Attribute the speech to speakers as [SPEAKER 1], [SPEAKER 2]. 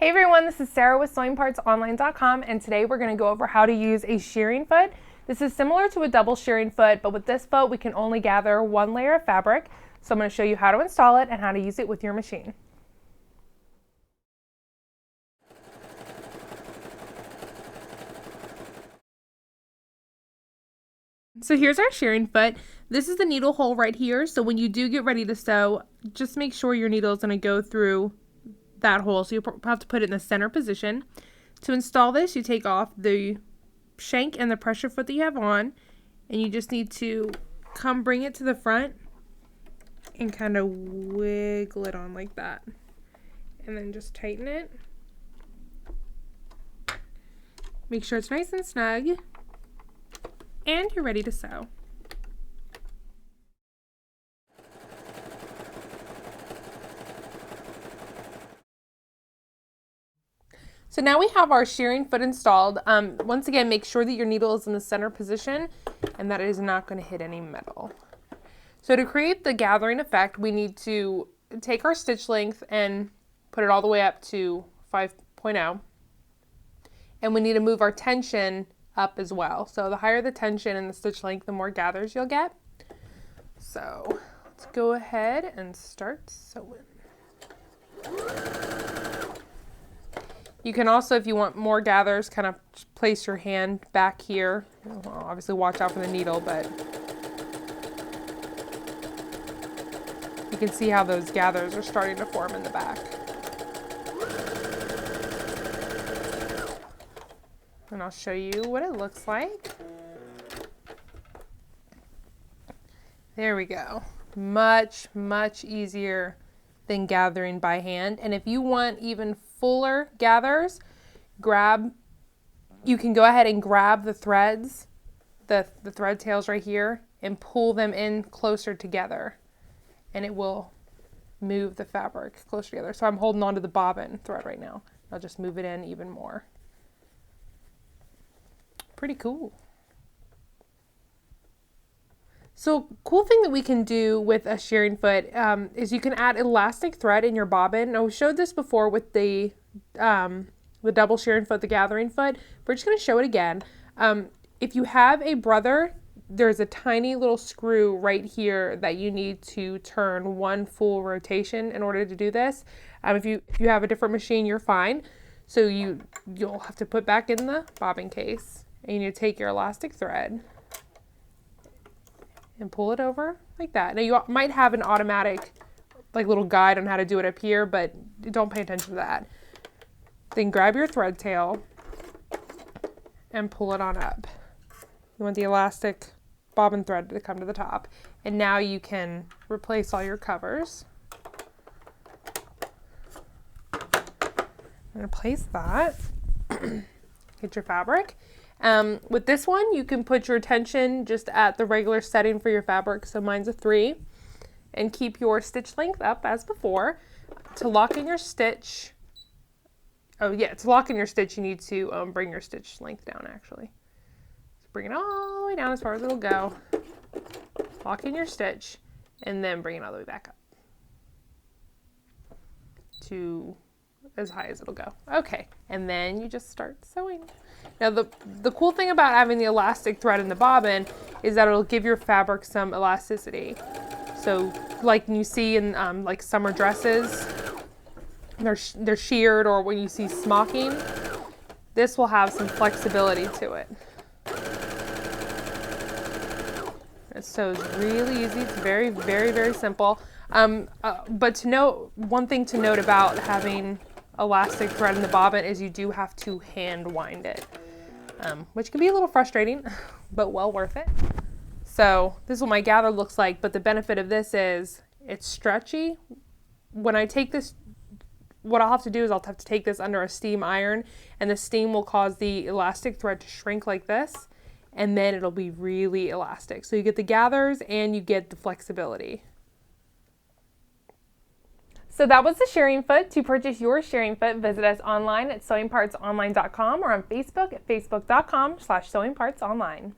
[SPEAKER 1] Hey everyone, this is Sarah with SewingPartsOnline.com, and today we're going to go over how to use a shearing foot. This is similar to a double shearing foot, but with this foot we can only gather one layer of fabric. So I'm going to show you how to install it and how to use it with your machine. So here's our shearing foot. This is the needle hole right here, so when you do get ready to sew, just make sure your needle is going to go through that hole, so you'll have to put it in the center position. To install this, you take off the shank and the pressure foot that you have on, and you just need to bring it to the front and kind of wiggle it on like that, and then just tighten it. Make sure it's nice and snug, and you're ready to sew. So now we have our shearing foot installed. Once again, make sure that your needle is in the center position and that it is not going to hit any metal. So to create the gathering effect, we need to take our stitch length and put it all the way up to 5.0. And we need to move our tension up as well. So the higher the tension and the stitch length, the more gathers you'll get. So let's go ahead and start sewing. You can also, if you want more gathers, kind of place your hand back here. Well, obviously watch out for the needle, but you can see how those gathers are starting to form in the back. And I'll show you what it looks like. There we go. Much, much easier than gathering by hand. And if you want even fuller gathers, you can go ahead and grab the threads, the thread tails right here, and pull them in closer together, and it will move the fabric closer together. So I'm holding on to the bobbin thread right now. I'll just move it in even more. Pretty cool. So cool thing that we can do with a shearing foot is you can add elastic thread in your bobbin. Now we showed this before with the double shearing foot, the gathering foot. We're just going to show it again. If you have a brother, there's a tiny little screw right here that you need to turn one full rotation in order to do this. If you have a different machine, you're fine. So you'll have to put back in the bobbin case, and you need to take your elastic thread and pull it over like that. Now you might have an automatic little guide on how to do it up here, but don't pay attention to that. Then grab your thread tail and pull it on up. You want the elastic bobbin thread to come to the top. And now you can replace all your covers. And replace that. Get your fabric. With this one, you can put your tension just at the regular setting for your fabric, so mine's a 3, and keep your stitch length up as before. To lock in your stitch, you need to bring your stitch length down actually. So bring it all the way down as far as it'll go, lock in your stitch, and then bring it all the way back up to as high as it'll go. Okay, and then you just start sewing. Now the cool thing about having the elastic thread in the bobbin is that it'll give your fabric some elasticity. So like you see in like summer dresses, they're sheared, or when you see smocking, this will have some flexibility to it. It sews really easy. It's very, very, very simple. But one thing to note about having elastic thread in the bobbin is you do have to hand wind it, which can be a little frustrating, but well worth it. So this is what my gather looks like, but the benefit of this is it's stretchy. When I take this, what I'll have to do is I'll have to take this under a steam iron, and the steam will cause the elastic thread to shrink like this, and then it'll be really elastic. So you get the gathers and you get the flexibility. So that was the shearing foot. To purchase your shearing foot, visit us online at SewingPartsOnline.com or on Facebook at facebook.com/SewingPartsOnline.